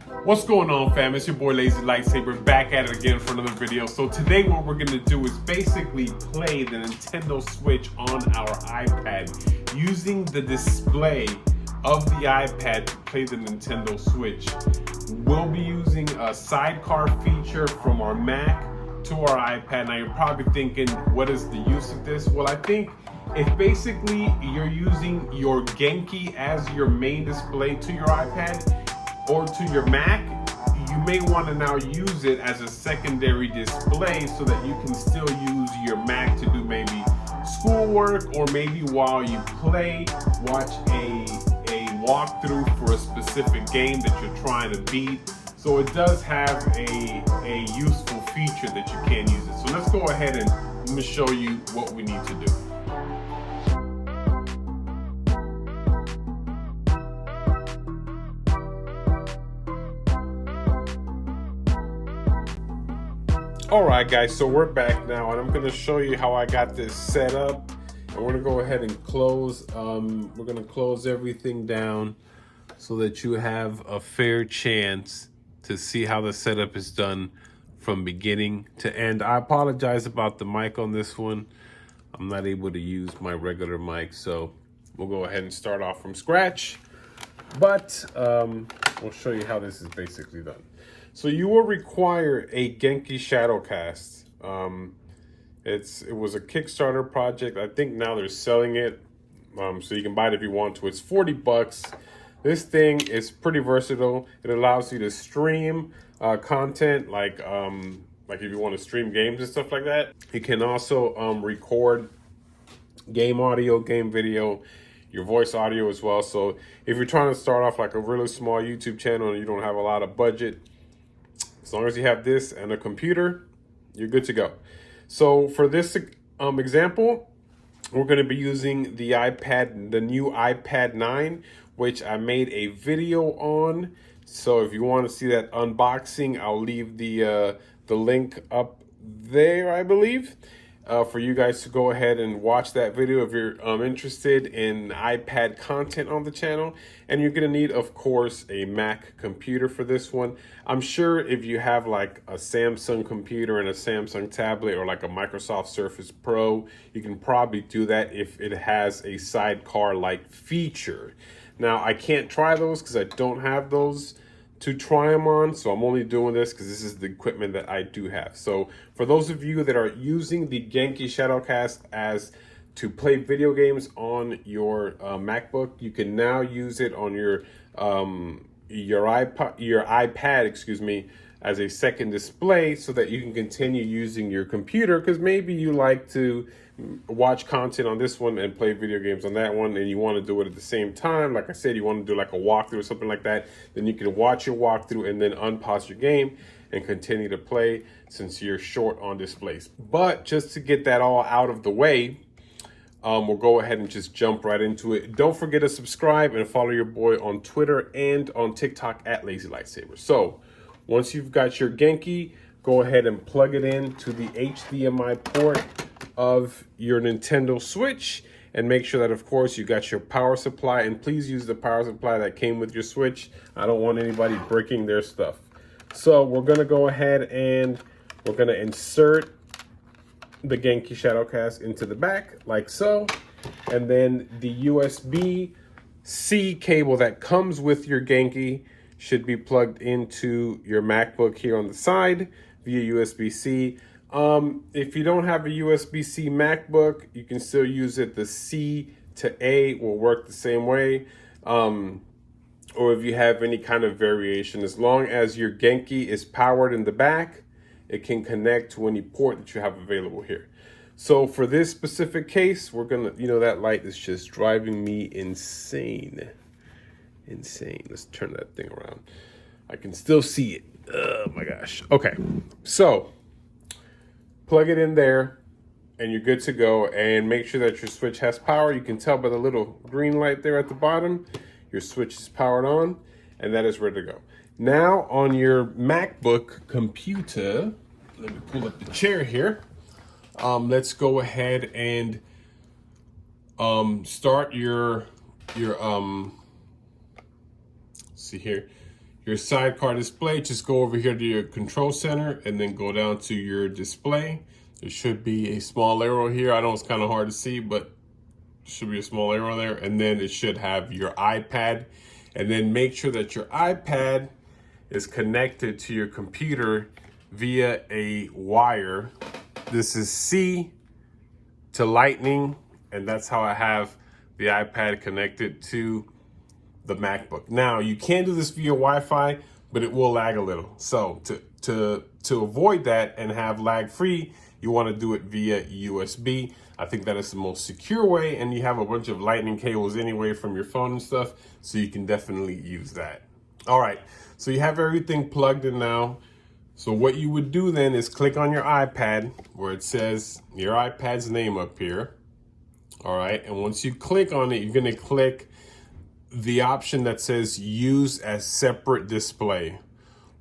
What's going on, fam? It's your boy Lazy Lightsaber back at it again for another video. So today what we're gonna do is basically play the Nintendo Switch on our iPad using the display of the iPad to play the Nintendo Switch. We'll be using a sidecar feature from our Mac to our iPad. Now you're probably thinking, what is the use of this? Well, I think if basically you're using your Genki as your main display to your iPad or to your Mac, you may want to now use it as a secondary display so that you can still use your Mac to do maybe schoolwork, or maybe while you play, watch a walkthrough for a specific game that you're trying to beat. So it does have a useful feature that you can use it. So let's go ahead and let me show you what we need to do. Alright guys, so we're back now and I'm going to show you how I got this set up. And we're going to go ahead and close, we're going to close everything down so that you have a fair chance to see how the setup is done from beginning to end. I apologize about the mic on this one. I'm not able to use my regular mic, so we'll go ahead and start off from scratch. But we'll show you how this is basically done. So you will require a Genki Shadow Cast. It was a Kickstarter project. I think now they're selling it, so you can buy it if you want to. It's 40 bucks. This thing is pretty versatile. It allows you to stream content, like if you want to stream games and stuff like that. You can also record game audio, game video, your voice audio as well. So if you're trying to start off like a really small YouTube channel and you don't have a lot of budget, as long as you have this and a computer, you're good to go. So for this example, we're going to be using the iPad, the new iPad 9, which I made a video on. So if you want to see that unboxing, I'll leave the link up there, I believe, for you guys to go ahead and watch that video if you're interested in iPad content on the channel. And you're going to need, of course, a Mac computer for this one. I'm sure if you have like a Samsung computer and a Samsung tablet or like a Microsoft Surface Pro, you can probably do that if it has a sidecar-like feature. Now, I can't try those because I don't have those to try them on, so I'm only doing this because this is the equipment that I do have. So for those of you that are using the Genki Shadow Cast as to play video games on your MacBook, you can now use it on your iPad, excuse me, as a second display so that you can continue using your computer, because maybe you like to watch content on this one and play video games on that one, and you want to do it at the same time. Like I said, you want to do like a walkthrough or something like that, then you can watch your walkthrough and then unpause your game and continue to play since you're short on displays. But just to get that all out of the way, we'll go ahead and just jump right into it. Don't forget to subscribe and follow your boy on Twitter and on TikTok at Lazy Lightsaber. So once you've got your Genki, go ahead and plug it in to the HDMI port of your Nintendo Switch, and make sure that, of course, you got your power supply, and please use the power supply that came with your Switch. I don't want anybody breaking their stuff. So we're gonna go ahead and we're gonna insert the Genki Shadow Cast into the back like so, and then the USB-C cable that comes with your Genki should be plugged into your MacBook here on the side via USB-C. If you don't have a USB-C MacBook, you can still use it. The C to A will work the same way. Or if you have any kind of variation, as long as your Genki is powered in the back, it can connect to any port that you have available here. So for this specific case, we're gonna, that light is just driving me insane. Let's turn that thing around. I can still see it. Oh my gosh. Okay, so plug it in there and you're good to go, and make sure that your Switch has power. You can tell by the little green light there at the bottom, your Switch is powered on, and that is ready to go. Now on your MacBook computer, let me pull up the chair here. Let's go ahead and start your see here, your sidecar display, just go over here to your control center and then go down to your display. There should be a small arrow here. I know it's kind of hard to see, but there should be a small arrow there. And then it should have your iPad. And then make sure that your iPad is connected to your computer via a wire. This is C to Lightning, and that's how I have the iPad connected to the MacBook. Now, you can do this via Wi-Fi, but it will lag a little. So to avoid that and have lag free, you want to do it via USB. I think that is the most secure way, and you have a bunch of lightning cables anyway from your phone and stuff, so you can definitely use that. All right, so you have everything plugged in now. So what you would do then is click on your iPad where it says your iPad's name up here. All right, and once you click on it, you're gonna click the option that says use as separate display.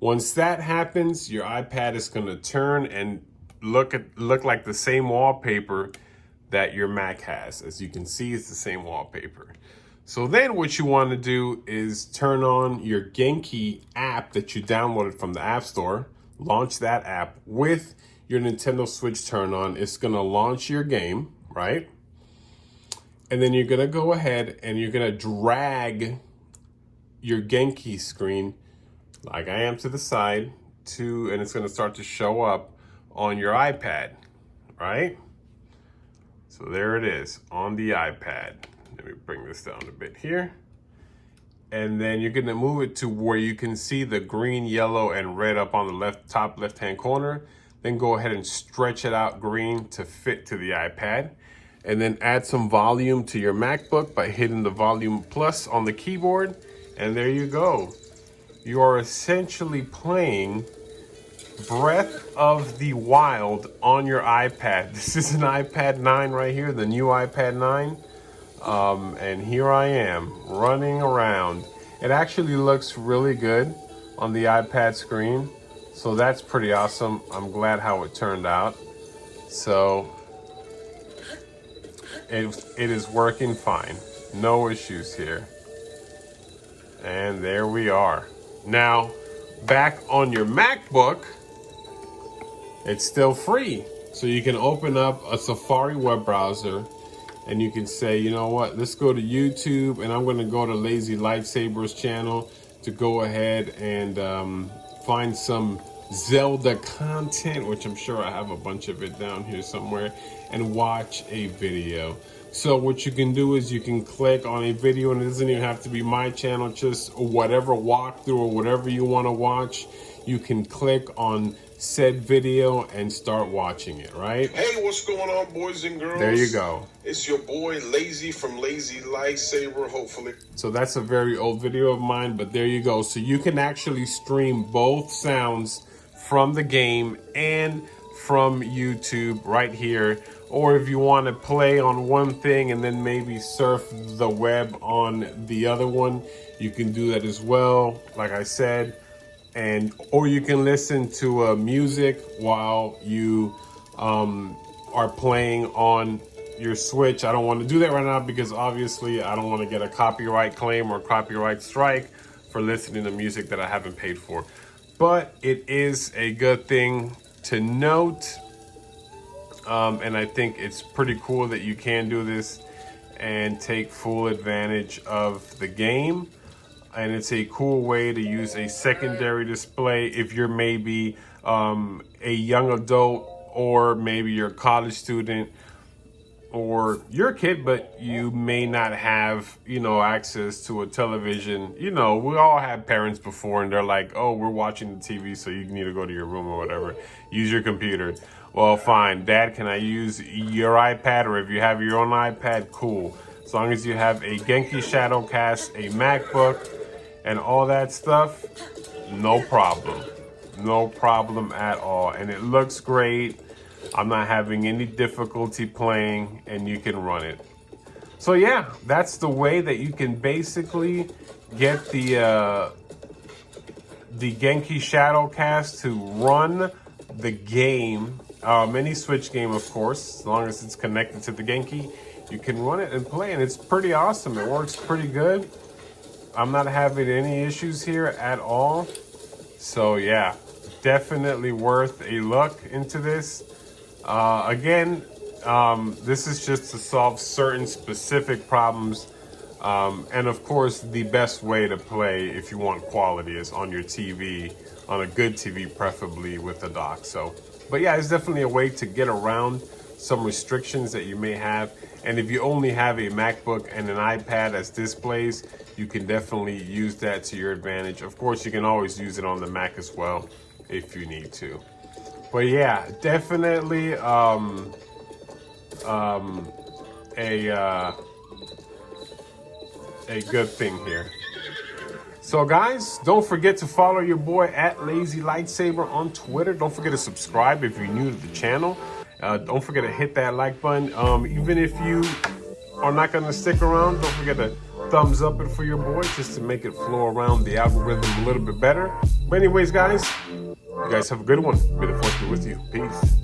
Once that happens, your iPad is gonna turn and look like the same wallpaper that your Mac has. As you can see, it's the same wallpaper. So then what you want to do is turn on your Genki app that you downloaded from the App Store. Launch that app with your Nintendo Switch turned on. It's going to launch your game, right? And then you're going to go ahead and you're going to drag your Genki screen like I am to the side and it's going to start to show up on your iPad, right? So there it is on the iPad. Let me bring this down a bit here. And then you're gonna move it to where you can see the green, yellow, and red up on the top left-hand corner. Then go ahead and stretch it out green to fit to the iPad. And then add some volume to your MacBook by hitting the volume plus on the keyboard. And there you go. You are essentially playing Breath of the Wild on your iPad. This is an iPad 9 right here, the new iPad 9. And here I am running around. It actually looks really good on the iPad screen. So that's pretty awesome. I'm glad how it turned out. So it is working fine. No issues here. And there we are. Now, back on your MacBook, it's still free. So you can open up a Safari web browser and you can say, you know what, let's go to YouTube, and I'm gonna go to Lazy Lightsaber's channel to go ahead and find some Zelda content, which I'm sure I have a bunch of it down here somewhere, and watch a video. So what you can do is you can click on a video, and it doesn't even have to be my channel, just whatever walkthrough or whatever you wanna watch. You can click on said video and start watching it, right? Hey, what's going on, boys and girls? There you go. It's your boy Lazy from Lazy Lightsaber, hopefully. So that's a very old video of mine, but there you go. So you can actually stream both sounds from the game and from YouTube right here. Or if you want to play on one thing and then maybe surf the web on the other one, you can do that as well, like I said. Or you can listen to music while you are playing on your Switch. I don't want to do that right now because obviously I don't want to get a copyright claim or copyright strike for listening to music that I haven't paid for. But it is a good thing to note. And I think it's pretty cool that you can do this and take full advantage of the game. And it's a cool way to use a secondary display if you're maybe a young adult, or maybe you're a college student, or you're a kid, but you may not have, access to a television. We all had parents before and they're like, oh, we're watching the TV, so you need to go to your room or whatever. Use your computer. Well, fine. Dad, can I use your iPad? Or if you have your own iPad, cool. As long as you have a Genki Shadow Cast, a MacBook, and all that stuff, no problem. No problem at all. And it looks great. I'm not having any difficulty playing, and you can run it. So yeah, that's the way that you can basically get the Genki Shadow Cast to run the game, any Switch game, of course, as long as it's connected to the Genki, you can run it and play, and it's pretty awesome. It works pretty good. I'm not having any issues here at all. So yeah, definitely worth a look into this. Again, this is just to solve certain specific problems. And of course, the best way to play if you want quality is on your TV, on a good TV, preferably with a dock. So, but yeah, it's definitely a way to get around some restrictions that you may have. And if you only have a MacBook and an iPad as displays, you can definitely use that to your advantage. Of course, you can always use it on the Mac as well if you need to. But yeah, definitely a good thing here. So guys, don't forget to follow your boy at lazylightsaber on Twitter. Don't forget to subscribe if you're new to the channel. Don't forget to hit that like button. Even if you are not going to stick around, don't forget to thumbs up it for your boy just to make it flow around the algorithm a little bit better. But anyways, guys, you guys have a good one. May the force be with you. Peace.